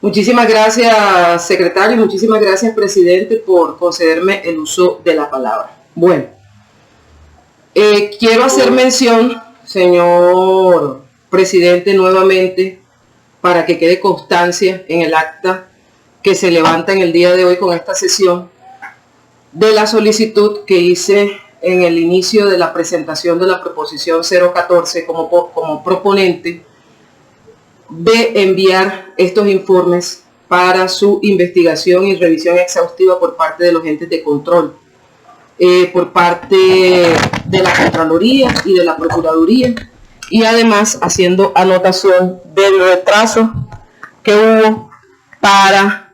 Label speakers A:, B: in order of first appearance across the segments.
A: Muchísimas gracias, secretario, y muchísimas gracias, presidente, por concederme el uso de la palabra. Bueno, quiero hacer mención, señor presidente, nuevamente, para que quede constancia en el acta que se levanta en el día de hoy con esta sesión, de la solicitud que hice en el inicio de la presentación de la proposición 014 como proponente, de enviar estos informes para su investigación y revisión exhaustiva por parte de los entes de control, por parte de la Contraloría y de la Procuraduría, y además haciendo anotación del retraso que hubo para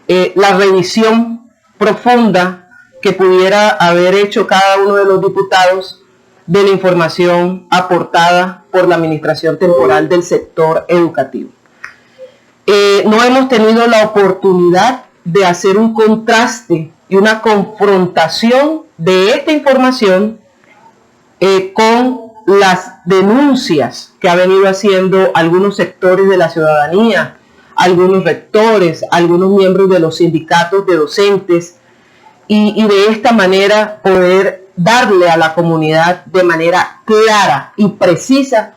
A: la revisión profunda que pudiera haber hecho cada uno de los diputados de la información aportada por la administración temporal del sector educativo. No hemos tenido la oportunidad de hacer un contraste y una confrontación de esta información con las denuncias que ha venido haciendo algunos sectores de la ciudadanía, algunos rectores, algunos miembros de los sindicatos de docentes, y de esta manera poder darle a la comunidad de manera clara y precisa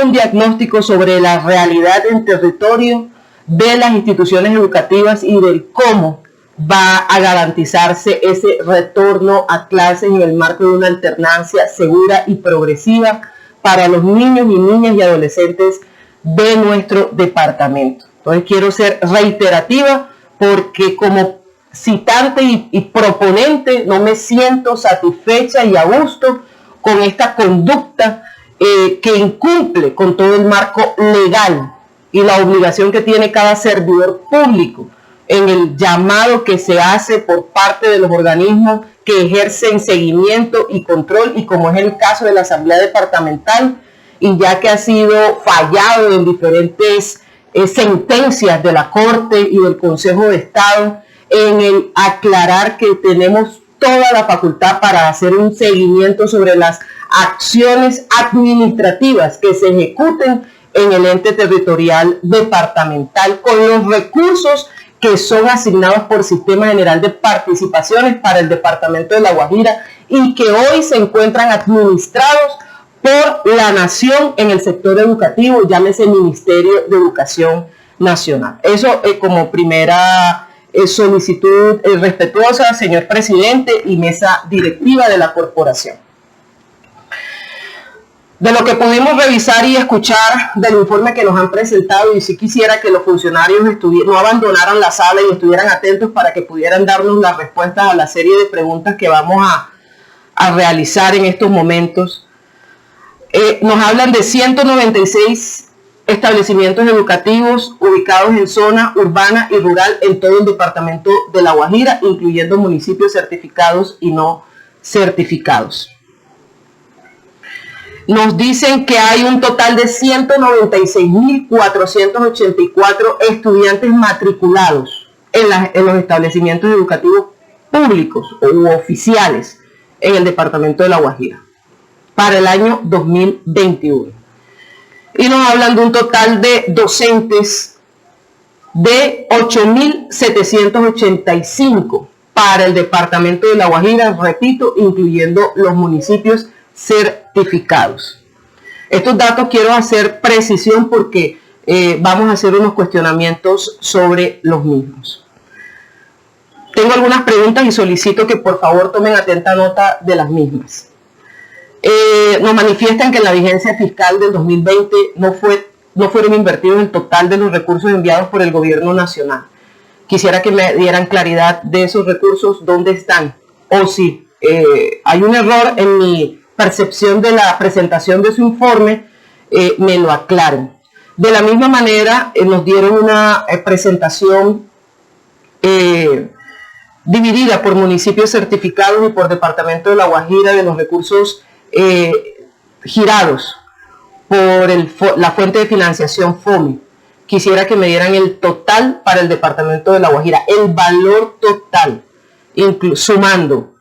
A: un diagnóstico sobre la realidad en territorio de las instituciones educativas y del cómo va a garantizarse ese retorno a clases en el marco de una alternancia segura y progresiva para los niños y niñas y adolescentes de nuestro departamento. Entonces quiero ser reiterativa porque como citante y proponente no me siento satisfecha y a gusto con esta conducta que incumple con todo el marco legal y la obligación que tiene cada servidor público en el llamado que se hace por parte de los organismos que ejercen seguimiento y control, y como es el caso de la Asamblea Departamental, y ya que ha sido fallado en diferentes sentencias de la Corte y del Consejo de Estado, en el aclarar que tenemos toda la facultad para hacer un seguimiento sobre las acciones administrativas que se ejecuten en el ente territorial departamental con los recursos que son asignados por Sistema General de Participaciones para el departamento de La Guajira y que hoy se encuentran administrados por la Nación en el sector educativo, llámese Ministerio de Educación Nacional. Eso como primera solicitud respetuosa, señor presidente y mesa directiva de la corporación. De lo que pudimos revisar y escuchar del informe que nos han presentado, y si quisiera que los funcionarios no abandonaran la sala y estuvieran atentos para que pudieran darnos las respuestas a la serie de preguntas que vamos a realizar en estos momentos. Nos hablan de 196 establecimientos educativos ubicados en zona urbana y rural en todo el departamento de La Guajira, incluyendo municipios certificados y no certificados. Nos dicen que hay un total de 196.484 estudiantes matriculados en los establecimientos educativos públicos u oficiales en el departamento de La Guajira para el año 2021. Y nos hablan de un total de docentes de 8.785 para el departamento de La Guajira, repito, incluyendo los municipios certificados. Estos datos quiero hacer precisión porque vamos a hacer unos cuestionamientos sobre los mismos. Tengo algunas preguntas y solicito que por favor tomen atenta nota de las mismas. Nos manifiestan que en la vigencia fiscal del 2020 no fueron invertidos el total de los recursos enviados por el gobierno nacional. Quisiera que me dieran claridad de esos recursos, dónde están, o si hay un error en mi percepción de la presentación de su informe, me lo aclaren. De la misma manera, nos dieron una presentación dividida por municipios certificados y por departamento de La Guajira de los recursos girados por la fuente de financiación FOMI. Quisiera que me dieran el total para el departamento de La Guajira, el valor total, sumando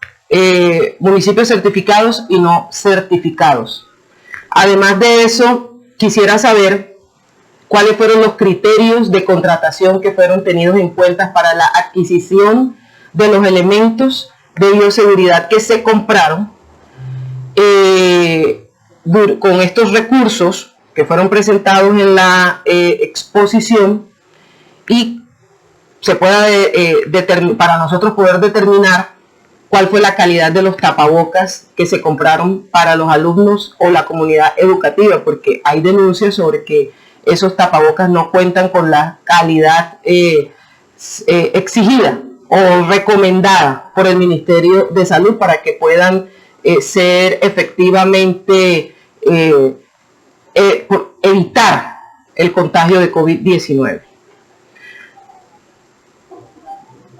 A: municipios certificados y no certificados. Además de eso, quisiera saber cuáles fueron los criterios de contratación que fueron tenidos en cuenta para la adquisición de los elementos de bioseguridad que se compraron con estos recursos que fueron presentados en la exposición, y se pueda para nosotros poder determinar cuál fue la calidad de los tapabocas que se compraron para los alumnos o la comunidad educativa, porque hay denuncias sobre que esos tapabocas no cuentan con la calidad exigida o recomendada por el Ministerio de Salud para que puedan ser efectivamente evitar el contagio de COVID-19.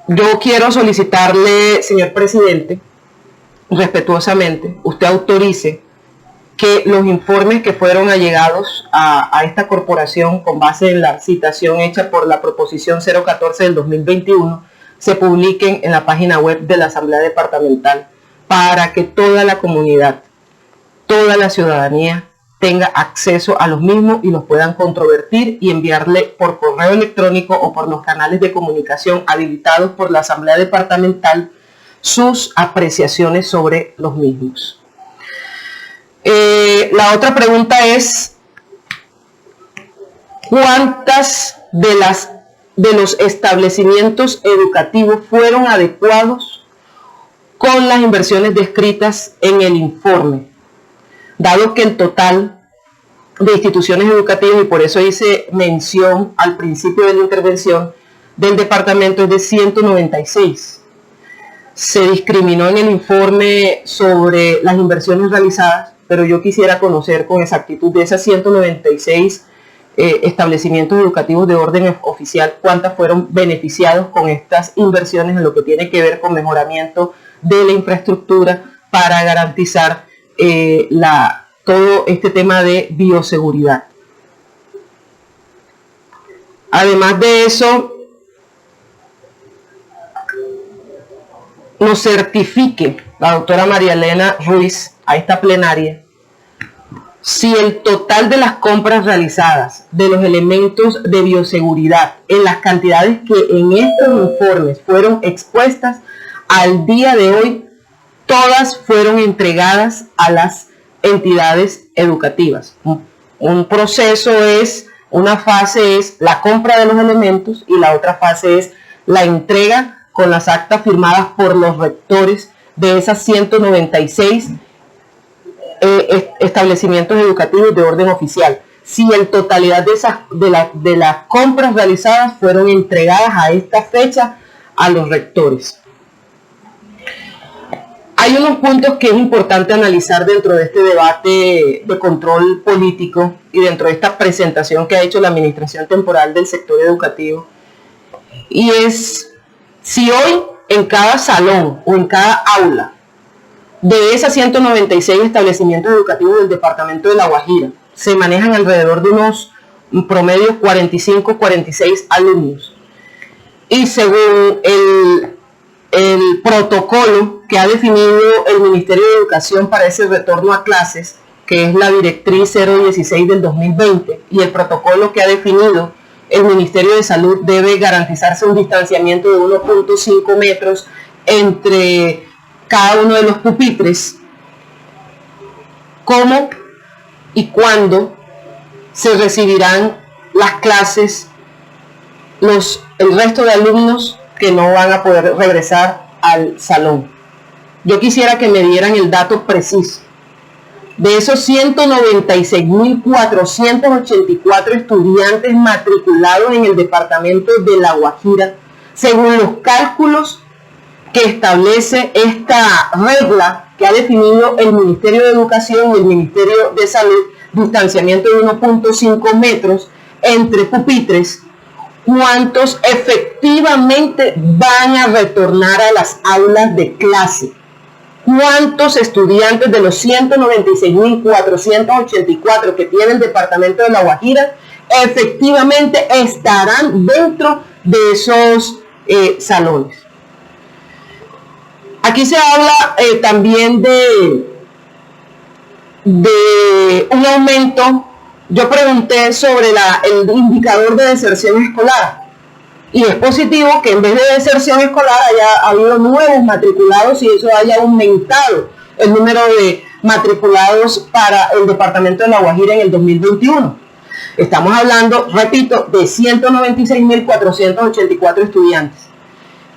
A: Yo quiero solicitarle, señor presidente, respetuosamente, usted autorice que los informes que fueron allegados a esta corporación con base en la citación hecha por la proposición 014 del 2021 se publiquen en la página web de la Asamblea Departamental para que toda la comunidad, toda la ciudadanía tenga acceso a los mismos y los puedan controvertir y enviarle por correo electrónico o por los canales de comunicación habilitados por la Asamblea Departamental sus apreciaciones sobre los mismos. La otra pregunta es: ¿cuántas de los establecimientos educativos fueron adecuados con las inversiones descritas en el informe? Dado que el total de instituciones educativas, y por eso hice mención al principio de la intervención, del departamento es de 196. Se discriminó en el informe sobre las inversiones realizadas, pero yo quisiera conocer con exactitud de esas 196 establecimientos educativos de orden oficial, cuántas fueron beneficiados con estas inversiones en lo que tiene que ver con mejoramiento de la infraestructura para garantizar todo este tema de bioseguridad. Además de eso, nos certifique la doctora María Elena Ruiz a esta plenaria si el total de las compras realizadas de los elementos de bioseguridad en las cantidades que en estos informes fueron expuestas al día de hoy, todas fueron entregadas a las entidades educativas. Un proceso es, una fase es la compra de los elementos y la otra fase es la entrega con las actas firmadas por los rectores de esas 196 establecimientos educativos de orden oficial. Si en totalidad de las compras realizadas fueron entregadas a esta fecha a los rectores. Hay unos puntos que es importante analizar dentro de este debate de control político y dentro de esta presentación que ha hecho la administración temporal del sector educativo, y es si hoy en cada salón o en cada aula de esas 196 establecimientos educativos del departamento de La Guajira se manejan alrededor de unos promedios 45-46 alumnos, y según el protocolo que ha definido el Ministerio de Educación para ese retorno a clases, que es la directriz 016 del 2020, y el protocolo que ha definido el Ministerio de Salud, debe garantizarse un distanciamiento de 1.5 metros entre cada uno de los pupitres. ¿Cómo y cuándo se recibirán las clases el resto de alumnos que no van a poder regresar al salón? Yo quisiera que me dieran el dato preciso. De esos 196.484 estudiantes matriculados en el departamento de La Guajira, según los cálculos que establece esta regla que ha definido el Ministerio de Educación y el Ministerio de Salud, distanciamiento de 1.5 metros entre pupitres, ¿cuántos efectivamente van a retornar a las aulas de clase? ¿Cuántos estudiantes de los 196.484 que tiene el departamento de La Guajira efectivamente estarán dentro de esos salones? Aquí se habla también de un aumento yo pregunté sobre el indicador de deserción escolar. Y es positivo que en vez de deserción escolar haya habido nuevos matriculados y eso haya aumentado el número de matriculados para el departamento de La Guajira en el 2021. Estamos hablando, repito, de 196.484 estudiantes.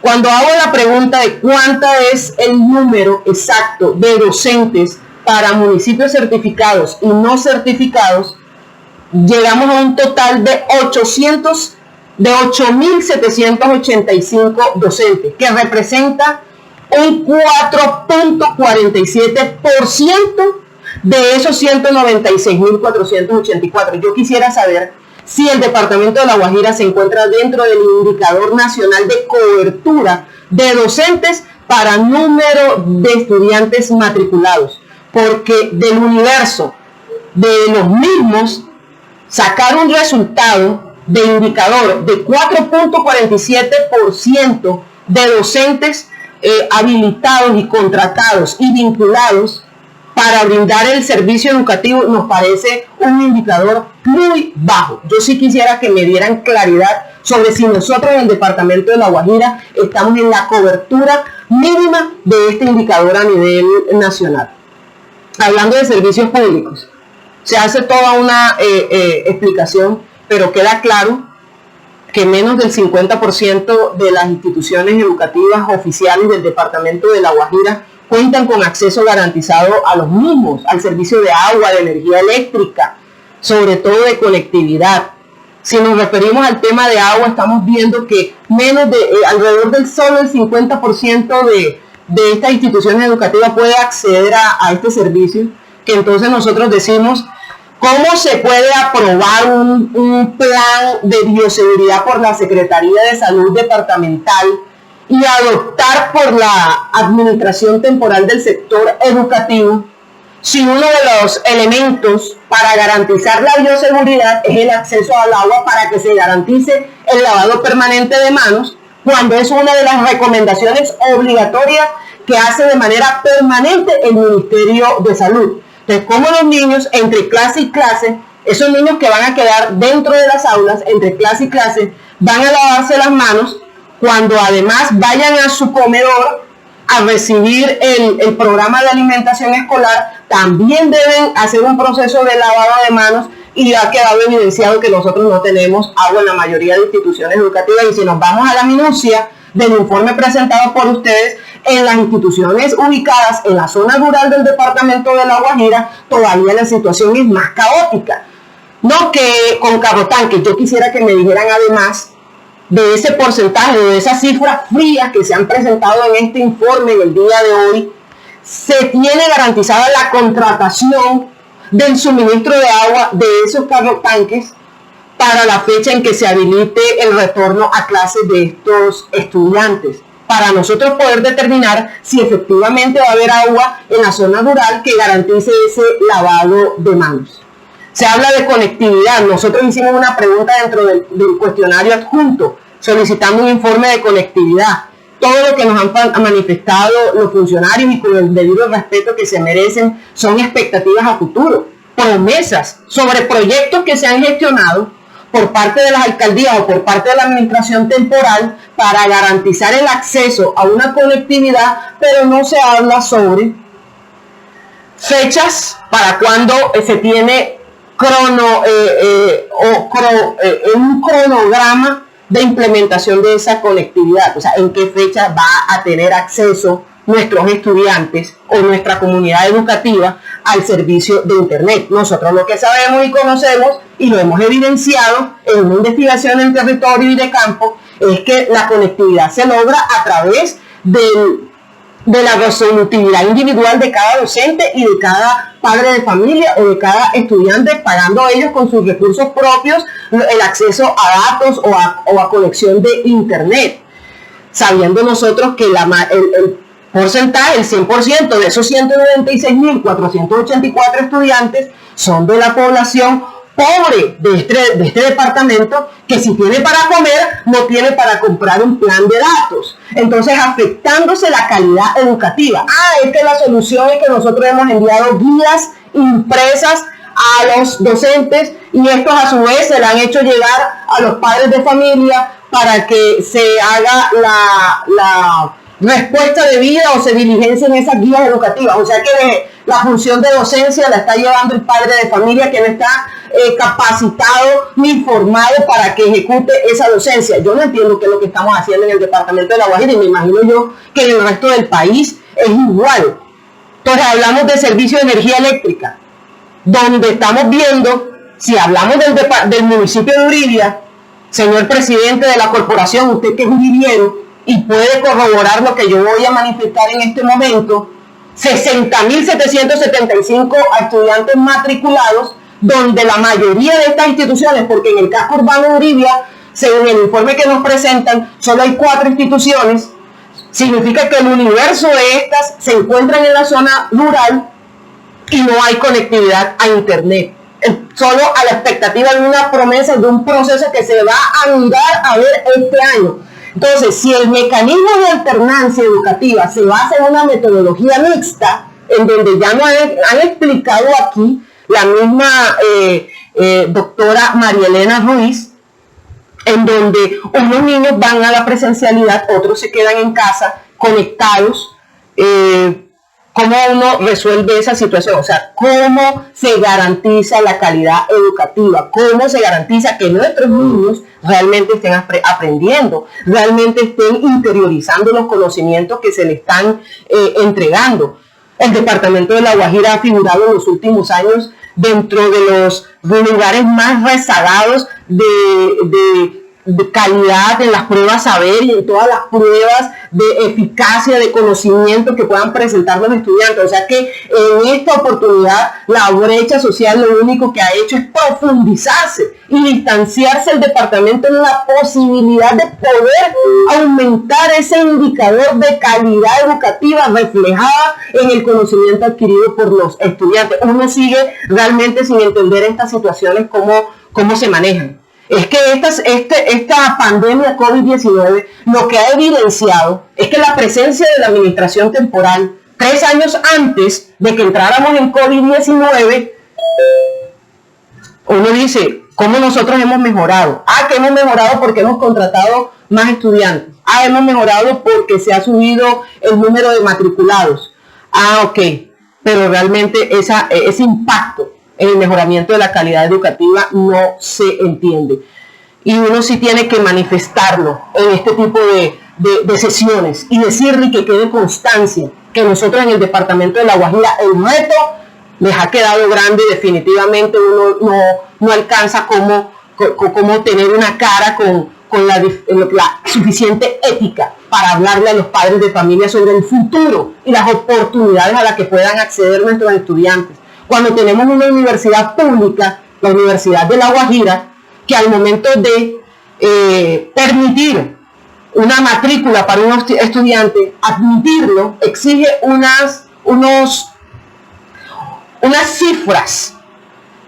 A: Cuando hago la pregunta de cuánta es el número exacto de docentes para municipios certificados y no certificados, llegamos a un total de 8.785 docentes, que representa un 4.47% de esos 196.484. Yo quisiera saber si el departamento de La Guajira se encuentra dentro del indicador nacional de cobertura de docentes para número de estudiantes matriculados, porque del universo de los mismos, sacar un resultado de indicador de 4.47% de docentes habilitados y contratados y vinculados para brindar el servicio educativo nos parece un indicador muy bajo. Yo sí quisiera que me dieran claridad sobre si nosotros en el departamento de La Guajira estamos en la cobertura mínima de este indicador a nivel nacional. Hablando de servicios públicos, se hace toda una explicación, pero queda claro que menos del 50% de las instituciones educativas oficiales del departamento de La Guajira cuentan con acceso garantizado a los mismos, al servicio de agua, de energía eléctrica, sobre todo de conectividad. Si nos referimos al tema de agua, estamos viendo que alrededor del solo el 50% de estas instituciones educativas puede acceder a este servicio, que entonces nosotros decimos, ¿cómo se puede aprobar un plan de bioseguridad por la Secretaría de Salud Departamental y adoptar por la Administración Temporal del Sector Educativo si uno de los elementos para garantizar la bioseguridad es el acceso al agua para que se garantice el lavado permanente de manos, cuando es una de las recomendaciones obligatorias que hace de manera permanente el Ministerio de Salud? Entonces, como los niños, entre clase y clase, esos niños que van a quedar dentro de las aulas, entre clase y clase, van a lavarse las manos cuando además vayan a su comedor a recibir el programa de alimentación escolar, también deben hacer un proceso de lavado de manos, y ha quedado evidenciado que nosotros no tenemos agua en la mayoría de instituciones educativas. Y si nos vamos a la minucia del informe presentado por ustedes, en las instituciones ubicadas en la zona rural del departamento de La Guajira, todavía la situación es más caótica. No que con carrotanques. Yo quisiera que me dijeran además de ese porcentaje, de esas cifras frías que se han presentado en este informe del día de hoy, se tiene garantizada la contratación del suministro de agua de esos carrotanques para la fecha en que se habilite el retorno a clases de estos estudiantes, para nosotros poder determinar si efectivamente va a haber agua en la zona rural que garantice ese lavado de manos. Se habla de conectividad. Nosotros hicimos una pregunta dentro del cuestionario adjunto solicitando un informe de conectividad. Todo lo que nos han manifestado los funcionarios, y con el debido respeto que se merecen, son expectativas a futuro, promesas sobre proyectos que se han gestionado por parte de las alcaldías o por parte de la administración temporal para garantizar el acceso a una conectividad, pero no se habla sobre fechas para cuando se tiene un cronograma de implementación de esa conectividad. O sea, en qué fecha va a tener acceso nuestros estudiantes o nuestra comunidad educativa al servicio de Internet. Nosotros lo que sabemos y conocemos, y lo hemos evidenciado en una investigación en territorio y de campo, es que la conectividad se logra a través de la resolutividad individual de cada docente y de cada padre de familia o de cada estudiante, pagando ellos con sus recursos propios el acceso a datos o a conexión de Internet, sabiendo nosotros que el porcentaje, el 100% de esos 196.484 estudiantes son de la población pobre de este departamento, que si tiene para comer, no tiene para comprar un plan de datos. Entonces, afectándose la calidad educativa. Es que la solución es que nosotros hemos enviado guías impresas
B: a los docentes, y estos a su vez se le han hecho llegar a los padres de familia para que se haga la respuesta debida o se diligencia en esas guías educativas. O sea que la función de docencia la está llevando el padre de familia, que no está capacitado ni formado para que ejecute esa docencia. Yo no entiendo qué es lo que estamos haciendo en el departamento de La Guajira, y me imagino yo que en el resto del país es igual. Entonces hablamos de servicio de energía eléctrica, donde estamos viendo, si hablamos del municipio de Uribia, señor presidente de la corporación, usted que es uribiero y puede corroborar lo que yo voy a manifestar en este momento, 60.775 estudiantes matriculados, donde la mayoría de estas instituciones, porque en el casco urbano de Uribia, según el informe que nos presentan, solo hay 4 instituciones, significa que el universo de estas se encuentran en la zona rural y no hay conectividad a internet. Solo a la expectativa de una promesa, de un proceso que se va a mirar a ver este año. Entonces, si el mecanismo de alternancia educativa se basa en una metodología mixta, en donde ya nos han explicado aquí la misma doctora María Elena Ruiz, en donde unos niños van a la presencialidad, otros se quedan en casa conectados, ¿cómo uno resuelve esa situación? O sea, ¿cómo se garantiza la calidad educativa? ¿Cómo se garantiza que nuestros niños realmente estén aprendiendo, realmente estén interiorizando los conocimientos que se les están entregando? El departamento de La Guajira ha figurado en los últimos años dentro de los lugares más rezagados de calidad en las pruebas saber y en todas las pruebas de eficacia, de conocimiento que puedan presentar los estudiantes. O sea que en esta oportunidad la brecha social lo único que ha hecho es profundizarse y distanciarse el departamento en la posibilidad de poder aumentar ese indicador de calidad educativa reflejada en el conocimiento adquirido por los estudiantes. Uno sigue realmente sin entender estas situaciones, cómo se manejan. Es que esta pandemia COVID-19 lo que ha evidenciado es que la presencia de la administración temporal 3 años antes de que entráramos en COVID-19, uno dice, ¿cómo nosotros hemos mejorado? Que hemos mejorado porque hemos contratado más estudiantes. Hemos mejorado porque se ha subido el número de matriculados. Ok, pero realmente ese impacto en el mejoramiento de la calidad educativa no se entiende. Y uno sí tiene que manifestarlo en este tipo de sesiones y decirle que quede constancia que nosotros en el departamento de La Guajira el reto les ha quedado grande. Definitivamente uno no alcanza cómo tener una cara con la suficiente ética para hablarle a los padres de familia sobre el futuro y las oportunidades a las que puedan acceder nuestros estudiantes. Cuando tenemos una universidad pública, la Universidad de La Guajira, que al momento de permitir una matrícula para un estudiante, admitirlo, exige unas cifras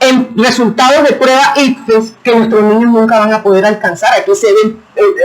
B: en resultados de prueba ICFES que nuestros niños nunca van a poder alcanzar. Aquí se ven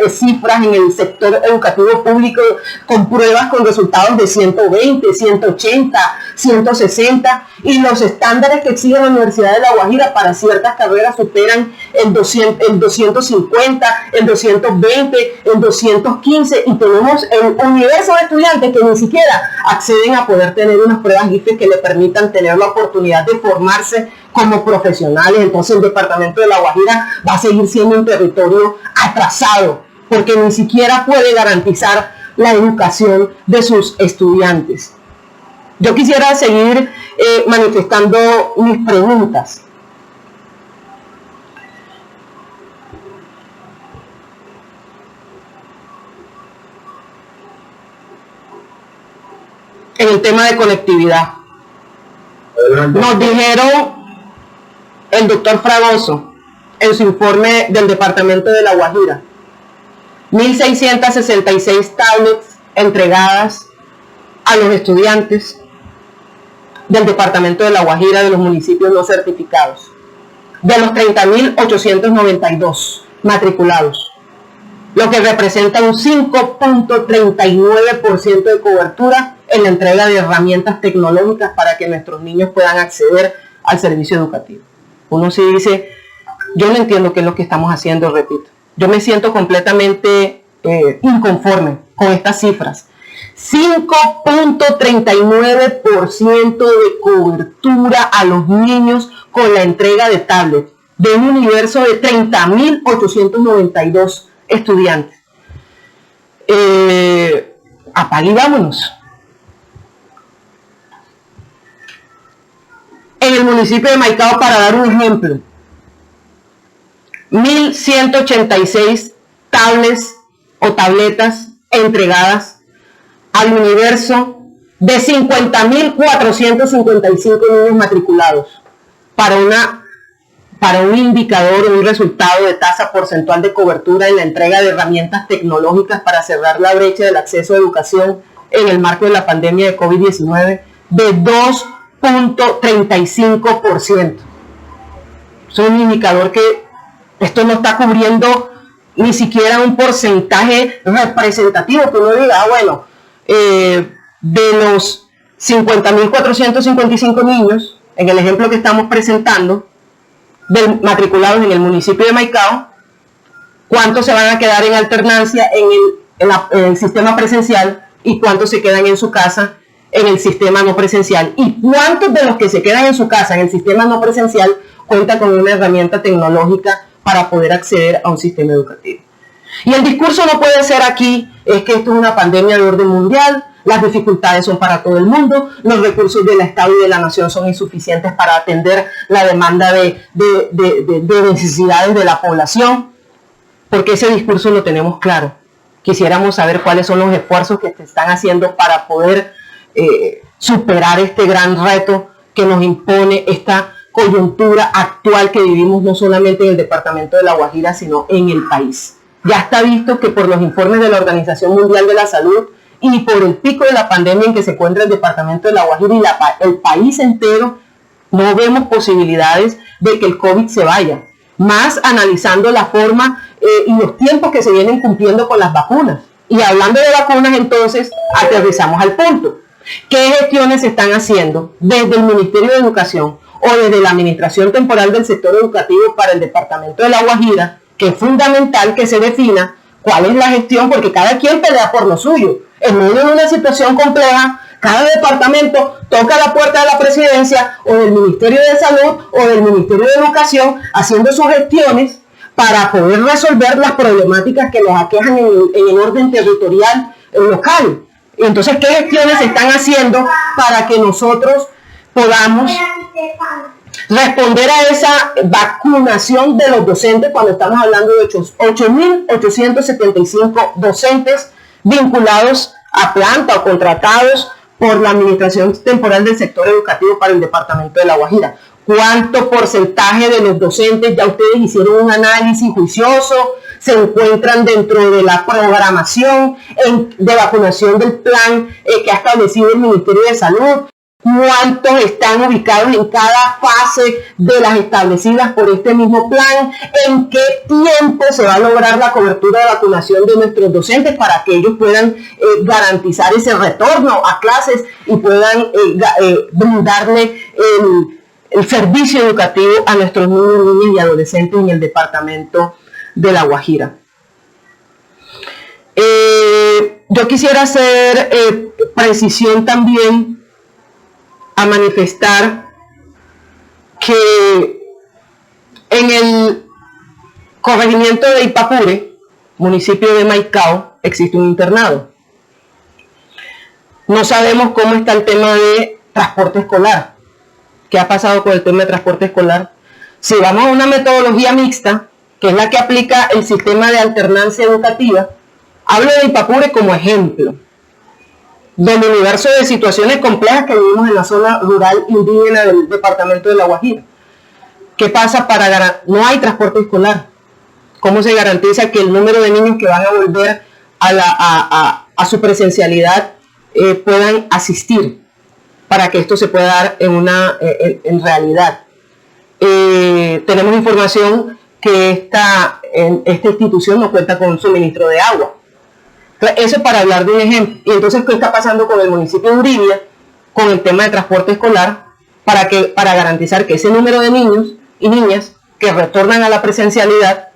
B: cifras en el sector educativo público con pruebas con resultados de 120, 180, 160, y los estándares que exige la Universidad de La Guajira para ciertas carreras superan el 250, el 220, el 215, y tenemos el universo de estudiantes que ni siquiera acceden a poder tener unas pruebas ICFES que le permitan tener la oportunidad de formarse como profesionales. Entonces el departamento de La Guajira va a seguir siendo un territorio atrasado porque ni siquiera puede garantizar la educación de sus estudiantes. Yo quisiera seguir manifestando mis preguntas. En el tema de conectividad. Nos dijeron el doctor Fragoso en su informe del departamento de La Guajira, 1.666 tablets entregadas a los estudiantes del departamento de La Guajira, de los municipios no certificados, de los 30.892 matriculados, lo que representa un 5.39% de cobertura en la entrega de herramientas tecnológicas para que nuestros niños puedan acceder
A: al servicio educativo. Uno sí dice, yo no entiendo qué es lo que estamos haciendo, repito. Yo me siento completamente inconforme con estas cifras. 5.39% de cobertura a los niños con la entrega de tablets de un universo de 30.892 estudiantes. Apague y vámonos. En el municipio de Maicao, para dar un ejemplo, 1.186 tablets o tabletas entregadas al universo de 50.455 niños matriculados para un indicador, un resultado de tasa porcentual de cobertura en la entrega de herramientas tecnológicas para cerrar la brecha del acceso a educación en el marco de la pandemia de COVID-19 de 2.35%. Es un indicador que esto no está cubriendo ni siquiera un porcentaje representativo que uno diga, bueno, de los 50.455 niños, en el ejemplo que estamos presentando, matriculados en el municipio de Maicao, ¿cuántos se van a quedar en alternancia en el sistema presencial y cuántos se quedan en su casa en el sistema no presencial? ¿Y cuántos de los que se quedan en su casa en el sistema no presencial cuentan con una herramienta tecnológica para poder acceder a un sistema educativo? Y el discurso no puede ser aquí, es que esto es una pandemia de orden mundial, las dificultades son para todo el mundo, los recursos del Estado y de la Nación son insuficientes para atender la demanda de necesidades de la población, porque ese discurso lo tenemos claro. Quisiéramos saber cuáles son los esfuerzos que se están haciendo para poder superar este gran reto que nos impone esta coyuntura actual que vivimos no solamente en el departamento de La Guajira, sino en el país. Ya está visto que por los informes de la Organización Mundial de la Salud y por el pico de la pandemia en que se encuentra el departamento de La Guajira y el país entero, no vemos posibilidades de que el COVID se vaya, más analizando la forma y los tiempos que se vienen cumpliendo con las vacunas. Y hablando de vacunas, entonces, aterrizamos al punto. ¿Qué gestiones se están haciendo desde el Ministerio de Educación o desde la Administración Temporal del Sector Educativo para el departamento de La Guajira? Que es fundamental que se defina cuál es la gestión, porque cada quien pelea por lo suyo. En medio de una situación compleja, cada departamento toca la puerta de la presidencia o del Ministerio de Salud o del Ministerio de Educación haciendo sus gestiones para poder resolver las problemáticas que nos aquejan en el orden territorial local. Entonces, ¿qué gestiones se están haciendo para que nosotros podamos responder a esa vacunación de los docentes cuando estamos hablando de 8.875 docentes vinculados a planta o contratados por la Administración Temporal del Sector Educativo para el departamento de La Guajira? ¿Cuánto porcentaje de los docentes, ya ustedes hicieron un análisis juicioso, se encuentran dentro de la programación de vacunación del plan que ha establecido el Ministerio de Salud? ¿Cuántos están ubicados en cada fase de las establecidas por este mismo plan? ¿En qué tiempo se va a lograr la cobertura de vacunación de nuestros docentes para que ellos puedan garantizar ese retorno a clases y puedan brindarle el servicio educativo a nuestros niños, niñas y adolescentes en el departamento de La Guajira? Yo quisiera hacer precisión también a manifestar que en el corregimiento de Ipapure, municipio de Maicao, existe un internado. No sabemos cómo está el tema de transporte escolar. ¿Qué ha pasado con el tema de transporte escolar? Si vamos a una metodología mixta, que es la que aplica el sistema de alternancia educativa, hablo de Ipapure como ejemplo del universo de situaciones complejas que vivimos en la zona rural indígena del departamento de La Guajira. ¿Qué pasa no hay transporte escolar? ¿Cómo se garantiza que el número de niños que van a volver a su presencialidad puedan asistir para que esto se pueda dar en realidad? Tenemos información que esta institución no cuenta con suministro de agua. Eso es para hablar de un ejemplo. Y entonces, ¿qué está pasando con el municipio de Uribia con el tema de transporte escolar?
B: para garantizar que ese número de niños y niñas que retornan a la presencialidad,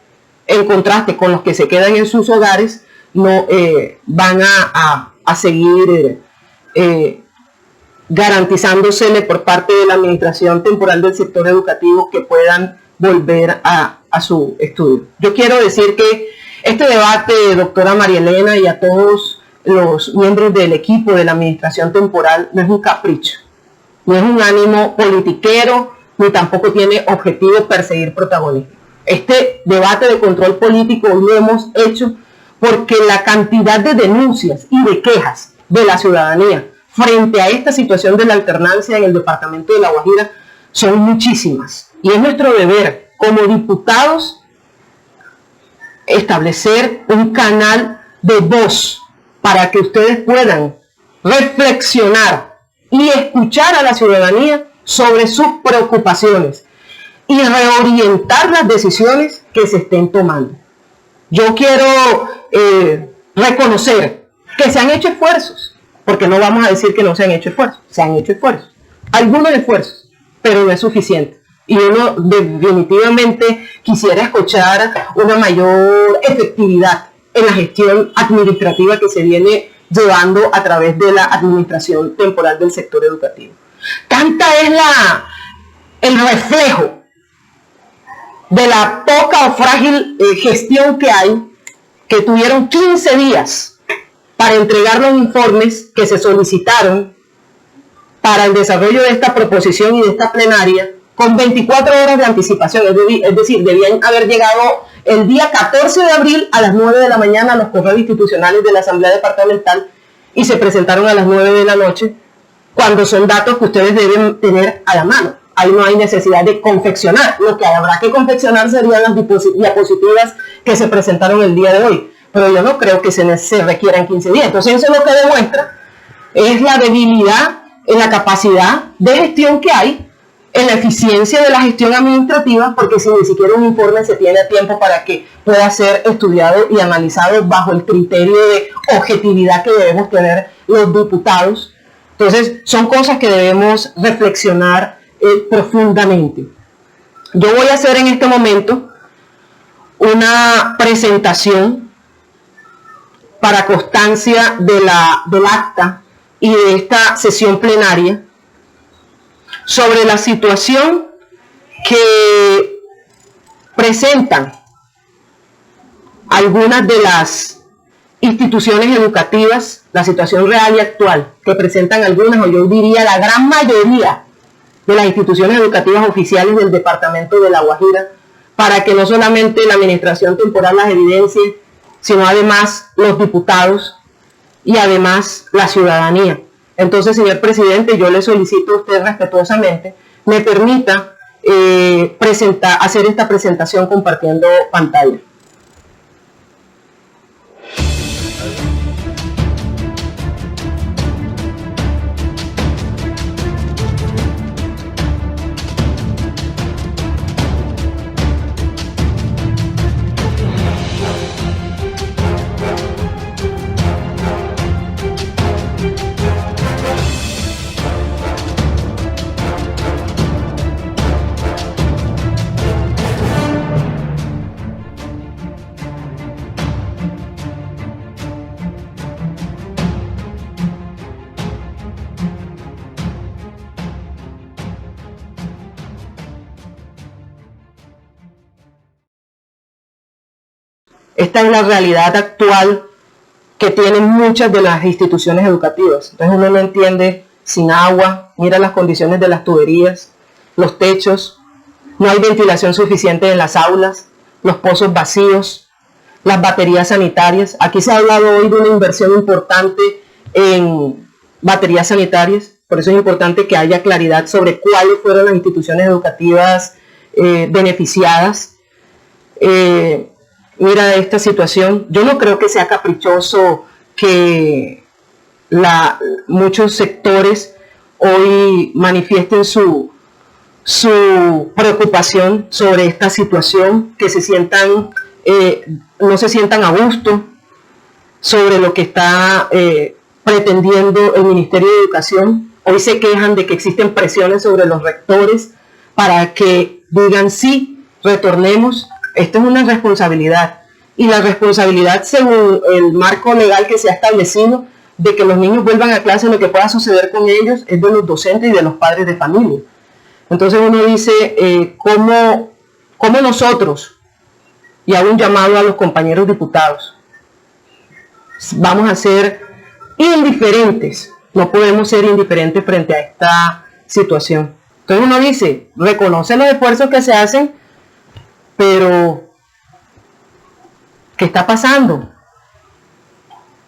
B: en contraste con los que se quedan en sus hogares, no van a seguir garantizándosele por parte de la administración temporal del sector educativo que puedan volver a su estudio. Yo quiero decir que este debate, doctora María Elena, y a todos los miembros del equipo de la administración temporal, no es un capricho, no es un ánimo politiquero, ni tampoco tiene objetivo perseguir protagonismo. Este debate de control político hoy lo hemos hecho porque la cantidad de denuncias y de quejas de la ciudadanía frente a esta situación de la alternancia en el departamento de La Guajira son muchísimas. Y es nuestro deber como diputados establecer un canal de voz para que ustedes puedan reflexionar y escuchar a la ciudadanía sobre sus preocupaciones y reorientar las decisiones que se estén tomando. Yo quiero reconocer que se han hecho esfuerzos, porque no vamos a decir que no se han hecho esfuerzos, se han hecho esfuerzos, algunos esfuerzos, pero no es suficiente. Y uno definitivamente quisiera escuchar una mayor efectividad en la gestión administrativa que se viene llevando a través de la administración temporal del sector educativo. Tanta es el reflejo de la poca o frágil gestión que hay, que tuvieron 15 días para entregar los informes que se solicitaron para el desarrollo de esta proposición y de esta plenaria con 24 horas de anticipación, es decir, debían haber llegado el día 14 de abril a las 9 de la mañana a los correos institucionales de la Asamblea Departamental y se presentaron a las 9 de la noche, cuando son datos que ustedes deben tener a la mano. Ahí no hay necesidad de confeccionar. Lo que habrá que confeccionar serían las diapositivas que se presentaron el día de hoy. Pero yo no creo que se requieran 15 días. Entonces eso lo que demuestra es la debilidad en la capacidad de gestión que hay, en la eficiencia de la gestión administrativa, porque si ni siquiera un informe se tiene a tiempo para que pueda ser estudiado y analizado bajo el criterio de objetividad que debemos tener los diputados. Entonces son cosas que debemos reflexionar profundamente. Yo voy a hacer en este momento una presentación para constancia del acta y de esta sesión plenaria sobre la situación que presentan algunas de las instituciones educativas, la situación real y actual que presentan algunas, o yo diría la gran mayoría de las instituciones educativas oficiales del departamento de La Guajira, para que no solamente la administración temporal las evidencie, sino además los diputados y además la ciudadanía. Entonces, señor presidente, yo le solicito a usted respetuosamente me permita hacer esta presentación compartiendo pantalla. Esta es la realidad actual que tienen muchas de las instituciones educativas. Entonces uno no entiende, sin agua, mira las condiciones de las tuberías, los techos, no hay ventilación suficiente en las aulas, los pozos vacíos, las baterías sanitarias. Aquí se ha hablado hoy de una inversión importante en baterías sanitarias, por eso es importante que haya claridad sobre cuáles fueron las instituciones educativas beneficiadas. Mira esta situación. Yo no creo que sea caprichoso que muchos sectores hoy manifiesten su preocupación sobre esta situación, que no se sientan a gusto sobre lo que está pretendiendo el Ministerio de Educación. Hoy se quejan de que existen presiones sobre los rectores para que digan sí, retornemos. Esto es una responsabilidad. Y la responsabilidad, según el marco legal que se ha establecido, de que los niños vuelvan a clase, lo que pueda suceder con ellos es de los docentes y de los padres de familia. Entonces uno dice, ¿cómo nosotros, y hago un llamado a los compañeros diputados, vamos a ser indiferentes? No podemos ser indiferentes frente a esta situación. Entonces uno dice, reconoce los esfuerzos que se hacen, pero ¿qué está pasando?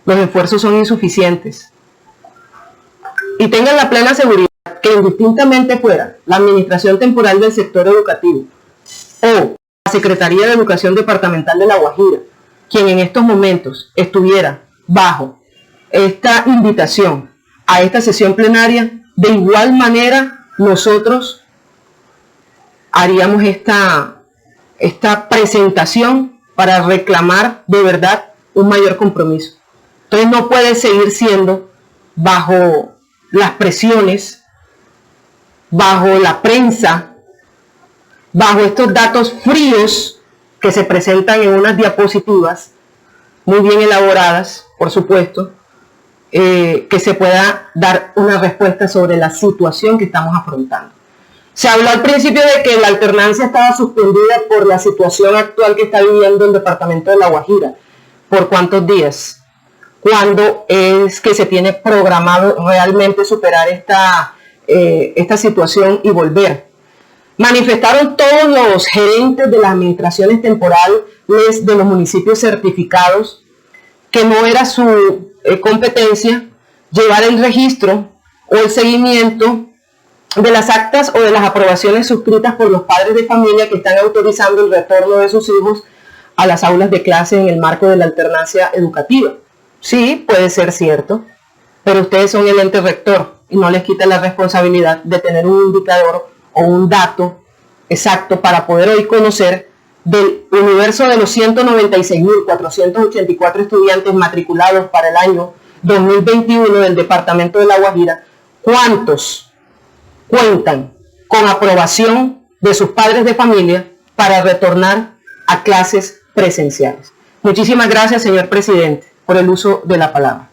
B: Los esfuerzos son insuficientes. Y tengan la plena seguridad que indistintamente fuera la administración temporal del sector educativo o la Secretaría de Educación Departamental de La Guajira, quien en estos momentos estuviera bajo esta invitación a esta sesión plenaria, de igual manera nosotros haríamos esta presentación para reclamar de verdad un mayor compromiso. Entonces no puede seguir siendo bajo las presiones, bajo la prensa, bajo estos datos fríos que se presentan en unas diapositivas muy bien elaboradas, por supuesto, que se pueda dar una respuesta sobre la situación que estamos afrontando. Se habló al principio de que la alternancia estaba suspendida por la situación actual que está viviendo el departamento de La Guajira. ¿Por cuántos días? ¿Cuándo es que se tiene programado realmente superar esta situación y volver? Manifestaron todos los gerentes de las administraciones temporales de los municipios certificados que no era su competencia llevar el registro o el seguimiento de las actas o de las aprobaciones suscritas por los padres de familia que están autorizando el retorno de sus hijos a las aulas de clase en el marco de la alternancia educativa. Sí, puede ser cierto, pero ustedes son el ente rector y no les quita la responsabilidad de tener un indicador o un dato exacto para poder hoy conocer del universo de los 196.484 estudiantes matriculados para el año 2021 del departamento de La Guajira, ¿cuántos cuentan con aprobación de sus padres de familia para retornar a clases presenciales? Muchísimas gracias, señor presidente, por el uso de la palabra.